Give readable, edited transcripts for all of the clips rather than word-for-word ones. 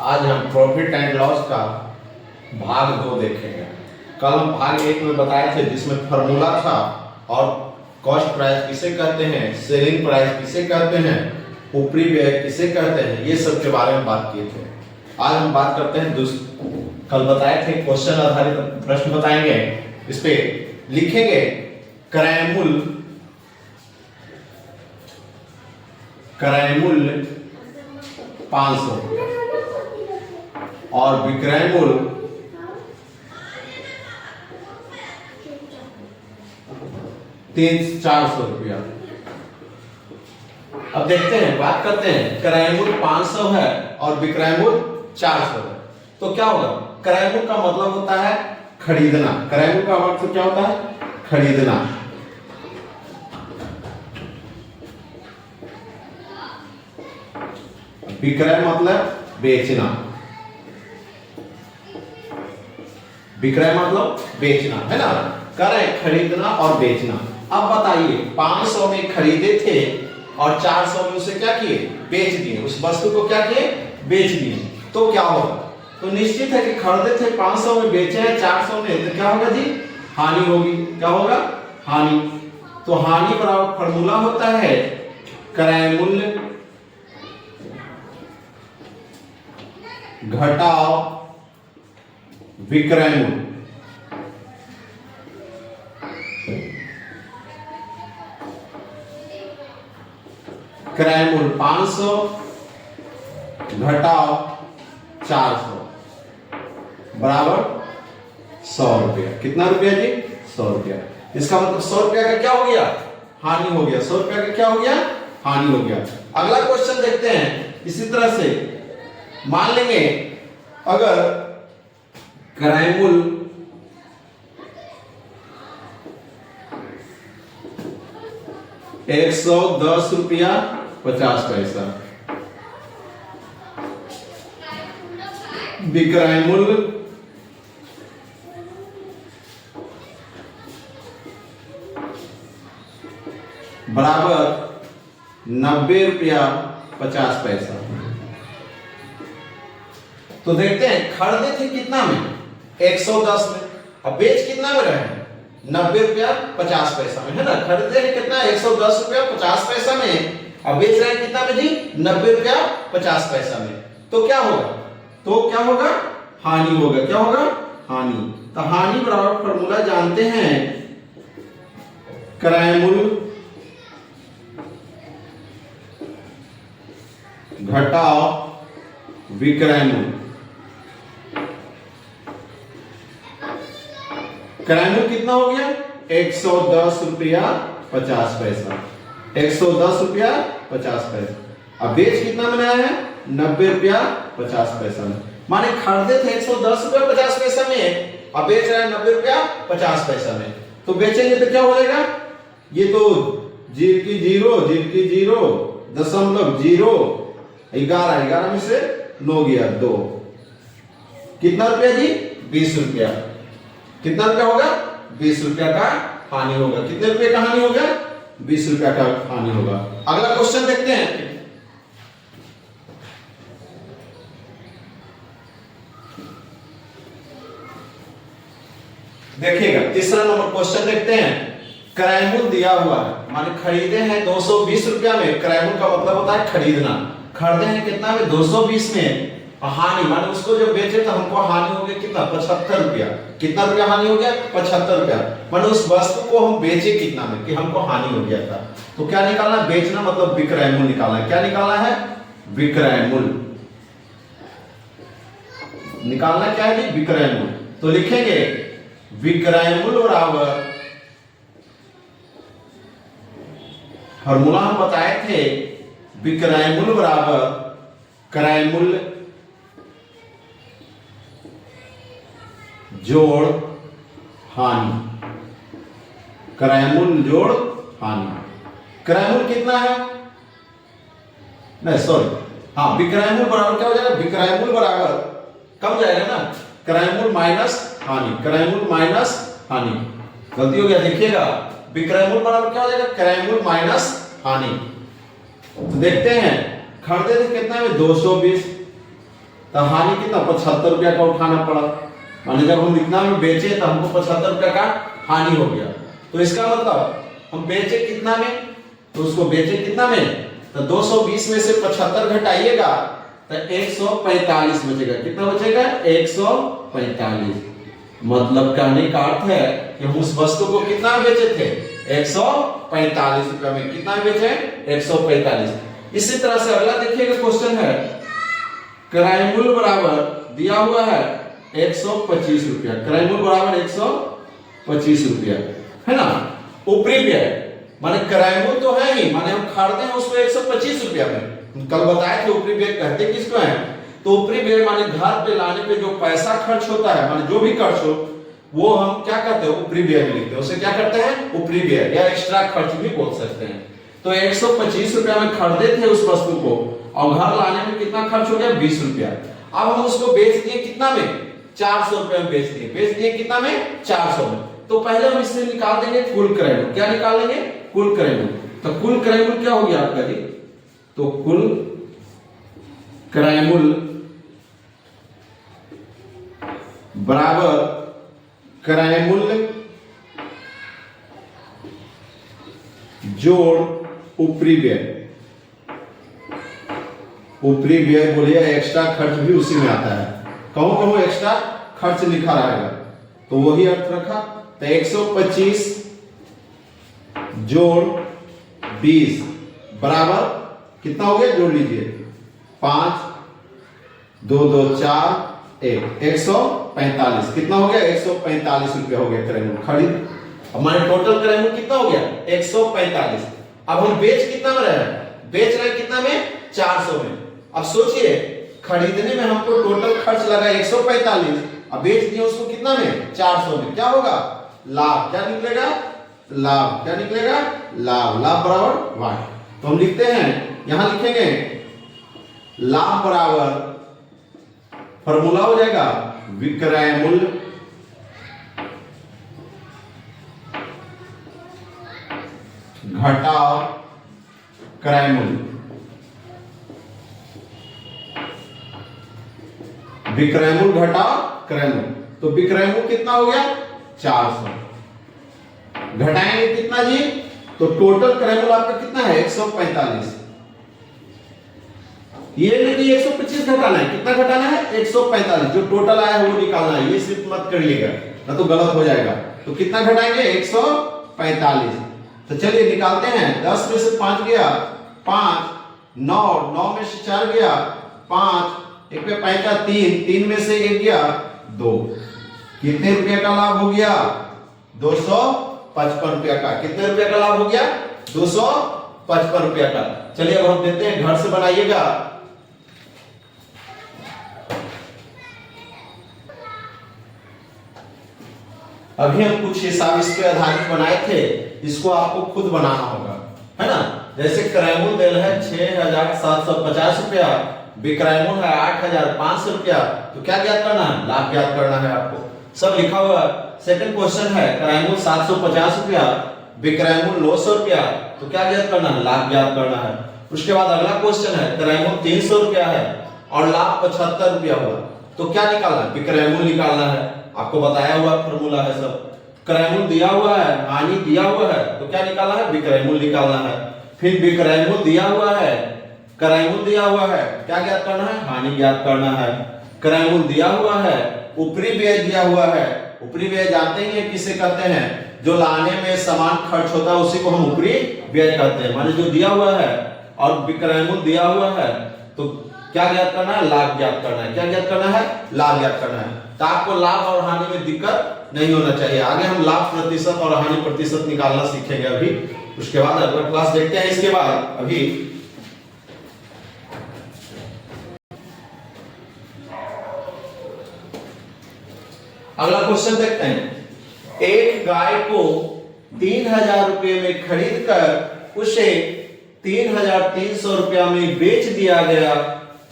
आज हम profit and loss का भाग 2 देखेंगे। कल हम भाग 1 में बताए थे जिसमें फॉर्मूला था और कॉस्ट प्राइस किसे कहते हैं, सेलिंग प्राइस किसे कहते हैं, ऊपरी व्यय किसे कहते हैं, ये सब के बारे में बात किए थे। आज हम बात करते हैं कल बताए थे क्वेश्चन आधारित प्रश्न बताएंगे। इस पे लिखेंगे क्रय मूल्य 500 और विक्रय मूल्य 400 रुपया। अब देखते हैं, बात करते हैं। क्रय मूल्य 500 है और विक्रय मूल्य 400 है, तो क्या होगा? क्रय मूल्य का मतलब होता है खरीदना। क्रय मूल्य का मतलब क्या होता है? खरीदना। विक्रय मतलब बेचना। विक्रय मतलब बेचना है ना। क्रय खरीदना और बेचना। अब बताइए, 500 में खरीदे थे और 400 में उसे क्या किए? बेच दिए। उस वस्तु को क्या किए? बेच दिए। तो क्या होगा? तो निश्चित है कि खरीदे थे 500 में, बेचे हैं 400 में, तो क्या होगा जी? हानि होगी। क्या होगा? हानि। तो हानि बराबर फॉर्मूला होता है क्रय मूल्य घटाओ विक्रय मूल्य। क्रय मूल्य 500 घटाओ 400 बराबर 100 रुपया। कितना रुपया जी? 100 रुपया। इसका मतलब 100 रुपया का क्या हो गया? हानि हो गया। 100 रुपया का क्या हो गया? हानि हो गया। अगला क्वेश्चन देखते हैं। इसी तरह से मान लेंगे अगर क्रय मूल्य 110 रुपया 50 पैसा, विक्रय मूल्य 90 रुपया 50 पैसा। तो देखते हैं, खरीदे थे कितना में? 110 में। अब बेच कितना में रहे? 90 रुपया 50 पैसा में, है ना। खरीदे हैं कितना? 110 रुपया 50 पैसा में। अब बेच रहे हैं कितना में जी? 90 रुपया 50 पैसा में। तो क्या होगा? हानि होगा। क्या होगा? हानि। तो हानि बराबर फॉर्मूला जानते हैं क्रय मूल्य घटाओ विक्रय मूल्य। क्रय मूल्य कितना हो गया? 110 रुपया 50 पैसा। 110 रुपया 50 पैसा। अब बेच कितना में आया है? 90 रुपया 50 पैसा में। माने खरीदे थे 110 रुपया 50 पैसा में, अब बेच रहे हैं 90 रुपया 50 पैसा में। तो बेचेंगे तो क्या हो जाएगा? ये तो 0 दशमलव 0 11 में से 9 गया 2। कितना रुपया जी? 20 रुपया। कितना रुपया होगा? 20 रुपया का हानि होगा। कितने रुपये का हानि होगा? 20 रुपया का हानि होगा। अगला क्वेश्चन देखते हैं। देखिएगा, तीसरा नंबर क्वेश्चन देखते हैं। क्रय मूल्य दिया हुआ है, माने खरीदे हैं 220 रुपया में। क्रय मूल्य का मतलब होता है खरीदना। खरीदे हैं कितना में? 220 में। हानि माने उसको जब बेचे तो हमको हानि हो गया कितना? 75 रुपया। कितना रुपया हानि हो गया? 75 रुपया। माने उस वस्तु को हम बेचे कितना में कि हमको हानि हो गया था। तो क्या निकालना? बेचना मतलब विक्रय मूल्य निकालना है। क्या निकालना है? विक्रय मूल्य निकालना। क्या है जी? विक्रय मूल्य। तो लिखेंगे विक्रय मूल्य बराबर, फॉर्मूला हम बताए थे, विक्रय मूल्य बराबर क्रय मूल्य जोड़ हानि। क्रय मूल्य जोड़ हानि। क्रय मूल्य कितना है? नहीं सॉरी, हाँ, विक्रय मूल्य बराबर क्या हो जाएगा? विक्रय मूल्य बराबर कम जाएगा ना, क्रय मूल्य माइनस हानि। क्रय मूल्य माइनस हानि, गलती हो गया। देखिएगा, विक्रय मूल्य बराबर क्या हो जाएगा? क्रय मूल्य माइनस हानि। तो देखते हैं, खरीदे थे कितना में? 220। तो हानि कितना 75 रुपया का उठाना पड़ा। माने जब हम इतना में बेचे तो हमको 75 रुपया का हानि हो गया। तो इसका मतलब हम बेचे कितना में, तो उसको बेचे कितना में, तो 220 में से 75 घटाइएगा तो 145 बचेगा। कितना बचेगा? 145। मतलब कहने का अर्थ है कि हम उस वस्तु को कितना में बेचे थे? 145 रुपया में। कितना में बेचे? 145। इसी तरह से अगला देखिएगा क्वेश्चन है, क्रय मूल्य बराबर दिया हुआ है 125 रुपया। क्रय मूल्य बराबर 125 रुपया है ना। ऊपरी व्यय माने क्रय मूल्य तो है ही, माने हम खरीदे हैं उसको 125 रुपया में। कल बताए थे ऊपरी व्यय कहते किसको है? तो ऊपरी व्यय माने घर पे लाने पे जो पैसा खर्च होता है, माने जो भी खर्च हो वो हम क्या कहते हैं? ऊपरी व्यय में लिखते हैं। उसे क्या करते हैं? ऊपरी व्यय या एक्स्ट्रा खर्च भी बोल सकते हैं। तो 125 रुपया में खरीदे थे उस वस्तु को और घर लाने में कितना खर्च हो गया? 20 रुपया। अब हम उसको बेच दिए कितना में? 400 रुपए में बेच दिए। बेच दिए कितना में? 400 में। तो पहले हम इससे निकाल देंगे कुल क्रय मूल्य। क्या निकालेंगे? कुल क्रय मूल्य। तो कुल क्रय मूल्य क्या हो गया आपका जी? तो कुल क्रय मूल्य बराबर क्रय मूल्य जोड़ ऊपरी व्यय। ऊपरी व्यय बोलिए, एक्स्ट्रा खर्च भी उसी में आता है। कहो कहो एक्स्ट्रा खर्च लिखा रहेगा तो वही अर्थ रखा। तो 125 जोड़ 20 बराबर कितना हो गया? जोड़ लीजिए 5 2 2 4 1 145। कितना हो गया? 145 रुपया हो गया क्रय मूल्य खरीद। हमारे टोटल क्रय मूल्य कितना हो गया? 145। अब हम बेच कितना में रहे? बेच रहे कितना में? 400 में। अब सोचिए खरीदने में हमको टोटल खर्च लगा 145, अब बेच दिए उसको कितना में? 400 में। क्या होगा? लाभ। क्या निकलेगा? लाभ। क्या निकलेगा? लाभ। लाभ बराबर वाई। तो हम लिखते हैं, यहां लिखेंगे लाभ बराबर, फॉर्मूला हो जाएगा विक्रय मूल्य घटाओ क्रय मूल्य। विक्रय मूल्य घटाओ क्रय मूल्य। तो विक्रय मूल्य कितना हो गया? 400। घटाएंगे कितना जी? तो टोटल क्रय मूल्य आपका कितना है? 145। ये नहीं 125 घटाना है। कितना घटाना है? 145। जो टोटल आया है वो निकालना है। ये सिर्फ मत करिएगा ना तो गलत हो जाएगा। तो कितना घटाएंगे? 145। तो चलिए निकालते हैं। 10 में से 5 गया 5, 9 में से 4 गया 5, 1 पे 5 का 3, 3 में से 1 गया 2। कितने रुपए का लाभ हो गया? 255 रुपया का। कितने रुपया का लाभ हो गया? 255 रुपया का। चलिए अब हम देते हैं, घर से बनाइएगा। अभी हम कुछ हिसाब इस पे आधारित बनाए थे, इसको आपको खुद बनाना होगा, है ना। जैसे क्रय मूल्य देल है 6750 रुपया, विक्रय मूल्य है 8500 रुपया। तो क्या ज्ञात करना है? लाभ ज्ञात करना है आपको। सब लिखा हुआ है। सेकंड क्वेश्चन है क्रय मूल्य 750 रुपया, विक्रय मूल्य 900 रुपया। तो क्या ज्ञात करना है? लाभ ज्ञात करना है। उसके बाद अगला क्वेश्चन है क्रय मूल्य 300 रुपया है और लाभ 75 रुपया हुआ। तो क्या निकालना है? विक्रय मूल्य निकालना है। आपको बताया हुआ फॉर्मूला है सब। क्रय मूल्य दिया हुआ है, हानि दिया हुआ है, तो क्या निकालना है? विक्रय मूल्य निकालना है। फिर विक्रय मूल्य दिया हुआ है, क्रय मूल्य दिया हुआ है, क्या ज्ञात करना है? हानि ज्ञात करना है। क्रय मूल्य दिया हुआ है, ऊपरी व्यय दिया हुआ है। ऊपरी व्यय जानते ही हैं किसे कहते हैं? जो लाने में सामान खर्च होता है उसी को हम ऊपरी व्यय कहते हैं। माने जो दिया हुआ है और विक्रय मूल्य दिया हुआ है, तो क्या ज्ञात करना है? लाभ ज्ञात करना है। क्या ज्ञात करना है? लाभ ज्ञात करना है। तो आपको लाभ और हानि में दिक्कत नहीं होना चाहिए। आगे हम लाभ प्रतिशत और हानि प्रतिशत निकालना सीखेंगे अभी। उसके बाद अगला क्लास देखते हैं। इसके बाद अभी अगला क्वेश्चन देखते हैं। एक गाय को 3000 रुपये में खरीद कर उसे 3300 रुपया में बेच दिया गया,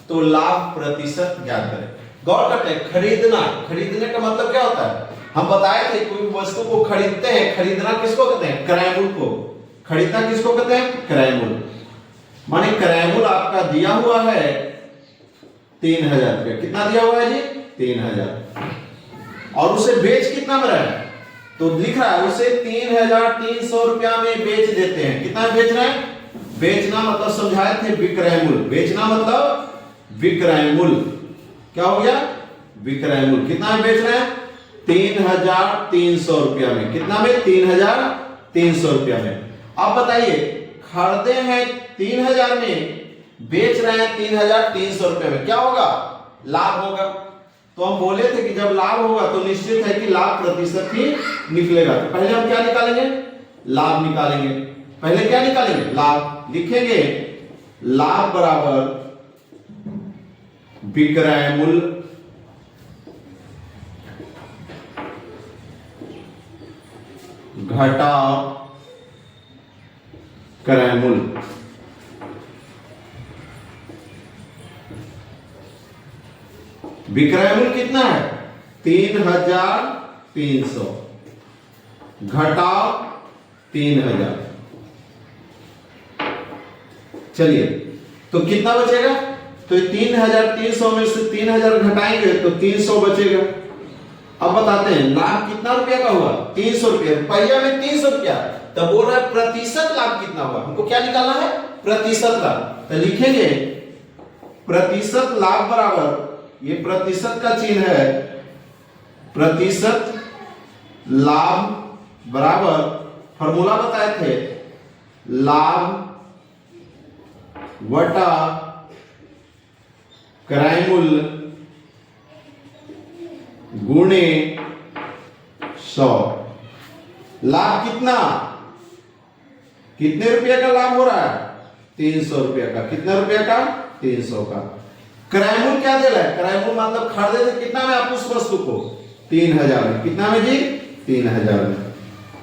तो लाभ प्रतिशत ज्ञात करें। गौर करते हैं, खरीदना, खरीदने का मतलब क्या होता है? हम बताए थे कोई वस्तु को खरीदते हैं, खरीदना किसको कहते हैं? क्रय मूल्य को। खरीदना किसको कहते हैं? क्रय मूल्य। माने क्रय मूल्य आपका दिया हुआ है 3,000 रुपया। कितना दिया हुआ है जी? 3,000। और उसे बेच कितना में रहा है? तो लिख रहा है उसे 3,300 रुपया में बेच देते हैं। कितना बेच रहे हैं? बेचना मतलब समझाए थे विक्रय मूल्य। बेचना मतलब विक्रय मूल्य। क्या हो गया? विक्रय मूल्य। कितना में बेच रहे हैं? 3,300 रुपया में। कितना में? 3,300 रुपया में। अब बताइए, खरीदे हैं 3,000 में, बेच रहे हैं 3,300 रुपये में, क्या होगा? लाभ होगा। तो हम बोले थे कि जब लाभ होगा तो निश्चित है कि लाभ प्रतिशत ही निकलेगा। तो पहले हम क्या निकालेंगे? लाभ निकालेंगे। पहले क्या निकालेंगे? लाभ। लिखेंगे लाभ बराबर विक्रय मूल्य घटा क्रय मूल्य। विक्रय मूल्य कितना है? 3,300 घटा 3,000। चलिए, तो कितना बचेगा? तो 3,300 में से 3,000 घटाएंगे तो 300 बचेगा। अब बताते हैं लाभ कितना रुपया का हुआ? 300 रुपया। रुपया में 300 रुपया, तब बोल रहा है प्रतिशत लाभ कितना हुआ? हमको क्या निकालना है? प्रतिशत लाभ। तो लिखेंगे प्रतिशत लाभ बराबर, ये प्रतिशत का चिन्ह है, प्रतिशत लाभ बराबर, फॉर्मूला बताए थे, लाभ वटा क्रय मूल्य गुणे 100। लाभ कितना? कितने रुपया का लाभ हो रहा है? 300 रुपया का। कितना रुपया का? 300 का। क्रय मूल्य क्या दे रहा है? क्रय मूल्य मतलब खरीदे थे कितना में आप उस वस्तु को? 3,000 में। कितना में जी? 3,000 में।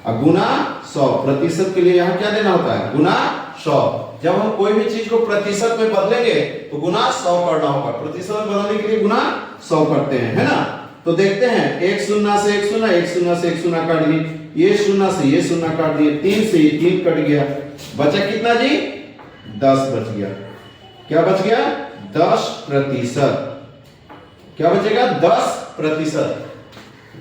अब गुना 100। प्रतिशत के लिए यहां क्या देना होता है? गुना 100। जब हम कोई भी चीज को प्रतिशत में बदलेंगे तो गुना 100 करना होगा। प्रतिशत में बदलने के लिए गुना 100 करते हैं, है ना? तो देखते हैं, एक शून्य से एक शून्य, एक शून्य से एक शून्य काट दिए, ये शून्य से ये शून्य काट दिए, 3 से ये 3 कट गया, बचा कितना जी? 10 बच गया। क्या बच गया? 10%। क्या बचेगा? 10%।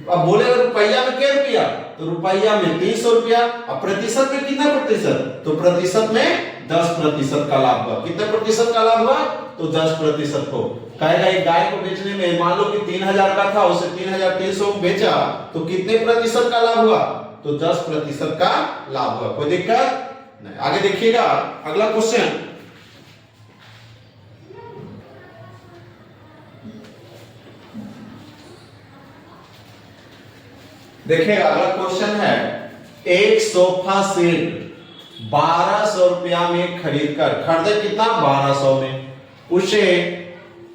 अब बोले रुपया में क्या रुपया? तो रुपया में 300 रुपया। अब प्रतिशत में कितना प्रतिशत? तो प्रतिशत में 10% का लाभ हुआ। कितने प्रतिशत का लाभ हुआ? तो 10% को। कहेगा एक गाय को बेचने में मान लो कि 3,000 का था, उसे 3,300 बेचा, तो कितने प्रतिशत का लाभ हुआ? तो 10% का लाभ हुआ। कोई दिक्कत नहीं। आगे देखिएगा अगला क्वेश्चन। देखिएगा अगला क्वेश्चन है, एक सोफा सेट 1200 रुपया में खरीदे कितना? 1200 में, उसे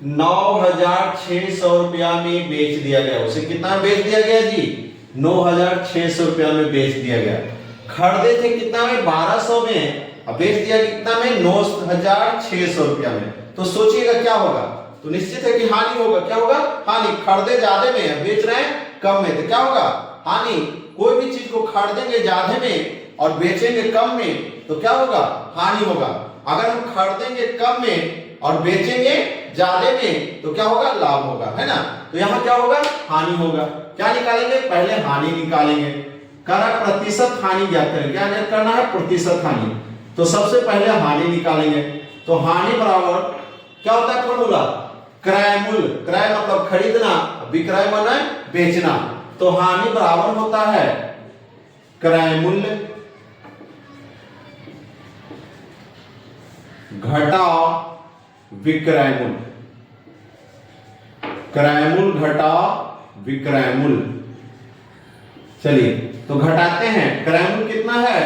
9,600 रुपया में बेच दिया गया। उसे कितना बेच दिया गया जी? 9,600 रुपया में बेच दिया गया। खरीदे थे कितना में? 1200 में, अब बेच दिया कितना में? 9,600 रुपया में। तो सोचिएगा क्या होगा? तो निश्चित है कि हानि होगा। क्या होगा? हानि। खरीदे ज्यादा में, बेच रहे हैं कम में, तो क्या होगा? हानि। कोई भी चीज को खरीदेंगे ज्यादा में और बेचेंगे कम में तो क्या होगा? हानि होगा। अगर हम खरीदेंगे कम में और बेचेंगे ज्यादा में तो क्या होगा? लाभ होगा, है ना? तो यहां क्या होगा? हानि होगा। क्या निकालेंगे? पहले हानि निकालेंगे। करा प्रतिशत हानि ज्ञात करें। क्या ज्ञात करना है? प्रतिशत हानि। तो सबसे पहले हानि निकालेंगे। तो हानि बराबर क्या होता है? फॉर्मूला क्रय मूल्य। क्रय मतलब खरीदना, विक्रय माने बेचना। तो हानि बराबर होता है क्रय मूल्य घटा विक्रय मूल्य। क्रय मूल्य घटा विक्रय मूल्य। चलिए तो घटाते हैं। क्रय मूल्य कितना है?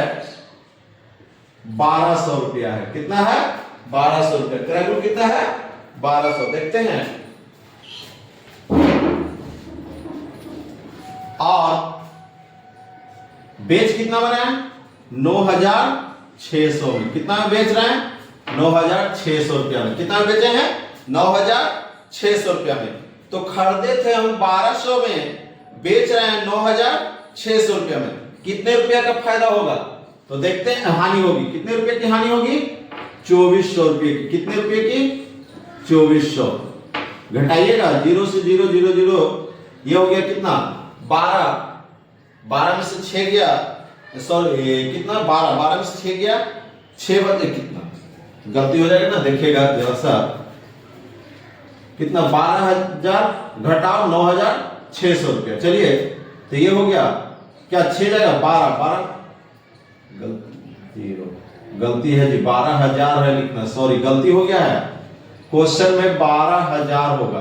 1200 रुपया है। कितना है? 1200 रुपया। क्रय मूल्य कितना है? 1200। देखते हैं, और बेच कितना बना है? 9,600 में। कितना में बेच रहे हैं? 9,600 रुपया में। कितना में बेचे हैं? 9,600 रुपया में। तो खरीदे थे हम 1200 में, बेच रहे हैं 9,600 रुपया में। कितने रुपया का फायदा होगा? तो देखते हैं, हानि होगी। कितने रुपए की हानि होगी? 2400 रुपये की। कितने रुपए की? 2400। घटाइएगा, 0 से 0 0 0, ये हो गया कितना 12, 12 में से 6 गया, सॉरी कितना 12, 12 में से 6 गया 6 बचे कितना, गलती हो जाएगा ना, देखिएगा जरा सा कितना 12,000 घटाओ 9,600 रुपया। चलिए तो ये हो गया क्या 6 जाएगा 12, 12 गलती है जी, 12,000 है लिखना, सॉरी गलती हो गया है, क्वेश्चन में 12,000 होगा,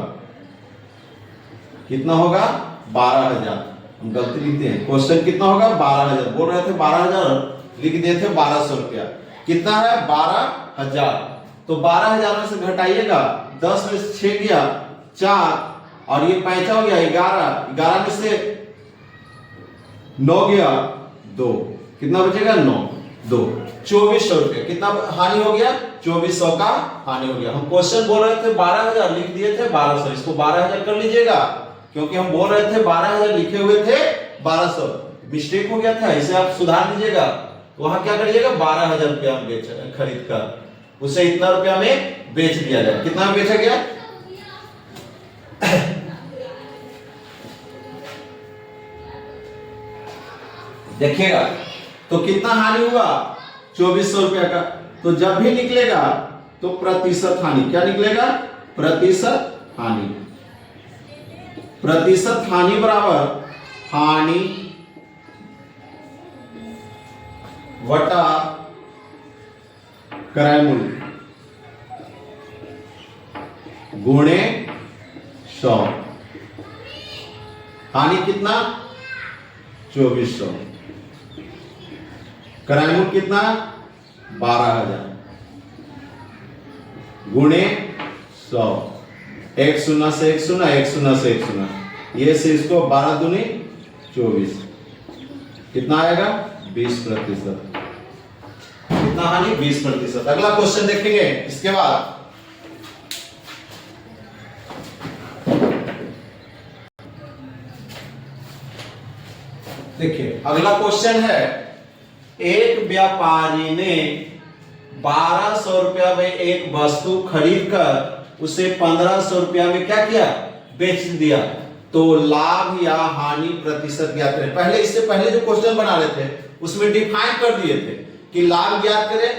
कितना होगा 12,000, हम गलती लिखते हैं, क्वेश्चन कितना होगा 12,000, बोल रहे थे 12,000 लिख दिए थे 1,200 रुपया, कितना है 12,000, तो 12,000 में से घटाइएगा, 10 में से 6 गया 4 और ये 5 हो गया 11, 11 में से 9 गया 2, कितना बचेगा 9, 2, 2400 रुपया, कितना हानि हो गया 2400 का हानि हो गया। हम क्वेश्चन बोल रहे थे 12,000 लिख दिए थे 1,200, इसको 12,000 कर लीजिएगा, क्योंकि हम बोल रहे थे 12,000 लिखे हुए थे 1,200, मिस्टेक हो गया था, इसे आप सुधार लीजिएगा। तो वहां क्या करिएगा 12,000 रुपया में बेच खरीद कर उसे इतना रुपया में बेच दिया जाए, कितना में बेचा गया देखिएगा, तो कितना हानि हुआ 2400 रुपया का। तो जब भी निकलेगा तो प्रतिशत हानि, क्या निकलेगा प्रतिशत हानि, प्रतिशत हानि बराबर हानि वटा क्रय मूल्य गुणे 100, हानि कितना 2400, क्रय मूल्य कितना 12,000 गुणे 100, 1 0 से 1 0, 1 0 से 1 0, ये से इसको 12 दूनी 24, कितना आएगा 20%, कितना हानि 20%। अगला क्वेश्चन देखेंगे इसके बाद, देखिए अगला क्वेश्चन है, एक व्यापारी ने 1,200 रुपया में एक वस्तु खरीद कर उसे 1,500 रुपया में क्या किया बेच दिया, तो लाभ या हानि प्रतिशत ज्ञात करें। पहले इससे पहले जो क्वेश्चन बना रहे थे उसमें डिफाइन कर दिए थे कि लाभ ज्ञात करें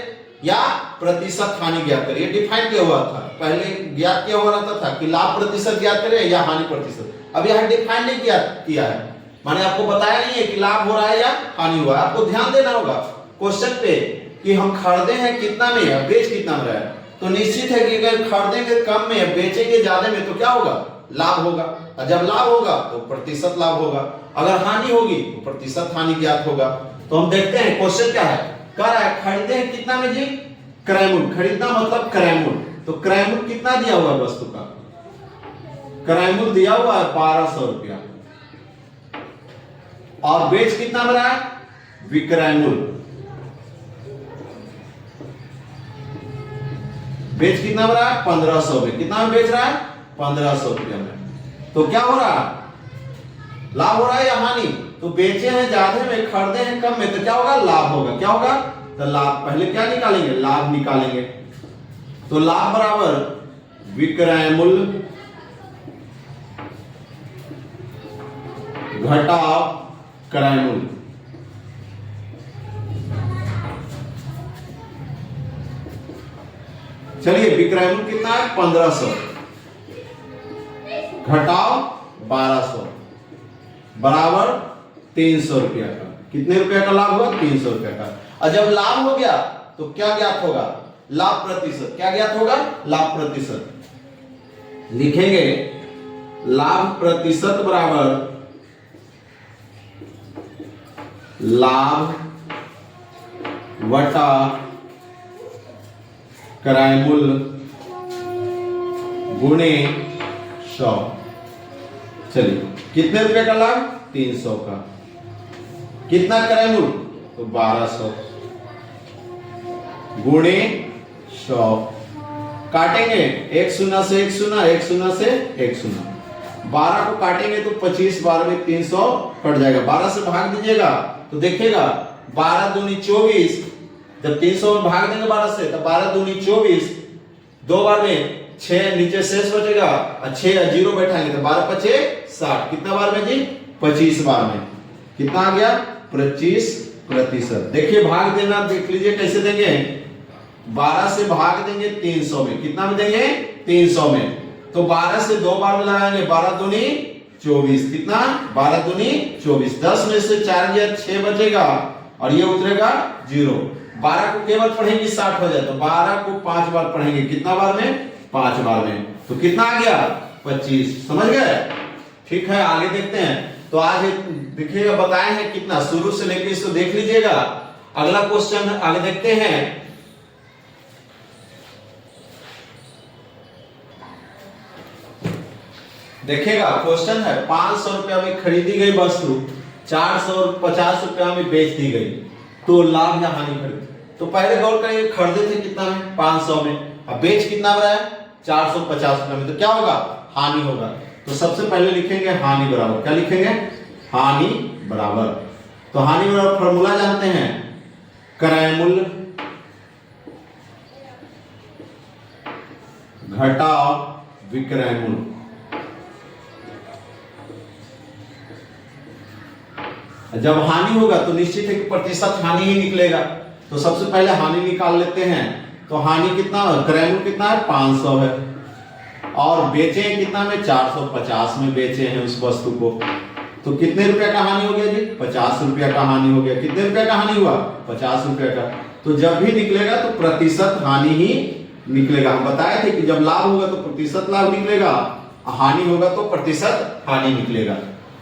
या प्रतिशत हानि ज्ञात करें, ये डिफाइन किया हुआ था, पहले ज्ञात किया हुआ रहता था कि लाभ प्रतिशत ज्ञात करें या हानि प्रतिशत। अब यहां डिफाइन नहीं किया है, माने आपको बताया नहीं है कि लाभ हो रहा है या हानि हुआ है। आपको ध्यान देना होगा क्वेश्चन पे कि हम खरीदे हैं कितना में या बेच कितना में रहा है, तो निश्चित है कि अगर खरीदेंगे कम में बेचेंगे ज्यादा में तो क्या होगा लाभ होगा, और जब लाभ होगा तो प्रतिशत लाभ होगा, अगर हानि होगी तो प्रतिशत हानि ज्ञात होगा। तो हम देखते हैं क्वेश्चन क्या है, कह रहा है खरीदे हैं कितना में जी क्रय मूल्य, खरीदना मतलब क्रय मूल्य, तो क्रय मूल्य कितना दिया हुआ है वस्तु का, क्रय मूल्य दिया हुआ है 1,200 रुपया, और बेच कितना में रहा है विक्रय मूल्य, बेच कितना में रहा है 1,500 में, कितना में बेच रहा है 1,500 रुपया में, तो क्या हो रहा है लाभ हो रहा है या हानि, तो बेचे हैं ज्यादा में खरीदे हैं कम में, तो क्या होगा लाभ होगा, क्या होगा तो लाभ, पहले क्या निकालेंगे लाभ निकालेंगे, तो लाभ बराबर विक्रय मूल्य घटाव क्रय मूल्य, चलिए विक्रय मूल्य कितना है 1,500 घटाव 1,200 बराबर 300 रुपया का, कितने रुपया का लाभ हुआ 300 रुपया का। और जब लाभ हो गया तो क्या ज्ञात होगा लाभ प्रतिशत, क्या ज्ञात होगा लाभ प्रतिशत, लिखेंगे लाभ प्रतिशत बराबर लाभ वटा क्रय मूल्य गुणे 100, चलिए कितने रुपए का लाभ 300 का, कितना क्रय मूल्य तो 1,200 गुणे 100, काटेंगे 1 0 से 1 0, 1 0 से 1 0, 12 को काटेंगे तो 25, 12 में 300 कट जाएगा, 12 से भाग दीजिएगा तो देखिएगा 12 दूनी 24, जब 300 में भाग देंगे 12 से तो 12 दूनी 24, 2 बार में 6 नीचे शेष बचेगा और 6 और 0 बैठाएंगे तो 12 पचे 60। कितना बार में जी? 25 बार में। कितना आ गया? 25%। देखिए भाग देना देख लीजिए कैसे देंगे। 12 से भाग देंगे 300 में। कितना में देंगे? 300 में। तो 12 से 2 बार में लगाएंगे। 12 दूनी 24। कितना? 12 दूनी 24। 10 में से 4 गया 6 बचेगा और ये उतरेगा 0। 12 को केवल पढ़ेंगे 60 हो जाए तो 12 को 5 बार पढ़ेंगे। कितना बार में? 5 बार में। तो कितना आ गया? 25। समझ गए? ठीक है, आगे देखते हैं। तो आज देखिएगा बताए हैं कितना, शुरू से लेकर इसको देख लीजिएगा। अगला क्वेश्चन आगे देखते हैं। देखिएगा क्वेश्चन है 500 रुपया में खरीदी गई वस्तु 450 रुपया में बेच दी गई तो लाभ या हानि खरीद। तो पहले गौर करेंगे खरीदे थे कितना में? 500 में। अब बेच कितना रहा है? 450 रुपया में। तो क्या होगा? हानि होगा। तो सबसे पहले लिखेंगे हानि बराबर, क्या लिखेंगे? हानि बराबर। तो हानि बराबर फॉर्मूला जानते हैं, क्रय मूल्य घटाओ विक्रय मूल्य। जब हानि होगा तो निश्चित है कि प्रतिशत हानि ही निकलेगा। तो सबसे पहले हानि निकाल लेते हैं। तो हानि कितना? क्रय मूल्य कितना है? 500 है। और बेचे हैं कितना में? 450 में बेचे हैं उस वस्तु को। तो कितने रुपया का हानि हो गया जी? 50 रुपया का हानि हो गया। कितने रुपया का हानि हुआ? 50 रुपया का। तो जब भी निकलेगा तो प्रतिशत हानि ही निकलेगा। हम बताए थे कि जब लाभ होगा तो प्रतिशत लाभ निकलेगा, हानि होगा तो प्रतिशत हानि निकलेगा।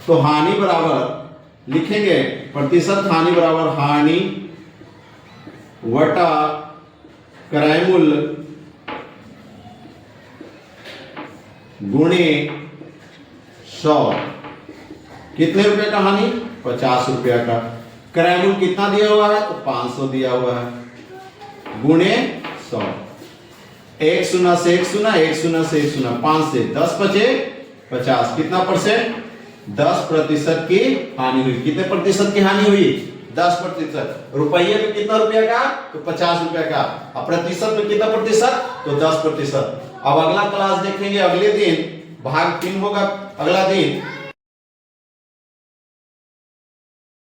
तो हानि बराबर लिखेंगे, प्रतिशत हानि बराबर हानि वटा क्रय मूल्य गुणे 100। कितने रुपए का हानि? 50 रुपया का। क्रय मूल्य कितना दिया हुआ है? तो 500 दिया हुआ है, गुणे 100। 1 शून्य से 1 शून्य, 1 शून्य से 1 शून्य, 5 से 10 बचे 50। कितना परसेंट? 10% की हानि हुई। कितने प्रतिशत की हानि हुई? 10%। रुपये में कितना रुपया का? तो 50 रुपया का। अब प्रतिशत में कितना प्रतिशत? तो 10%। अब अगला क्लास देखेंगे अगले दिन, भाग 3 होगा अगला दिन।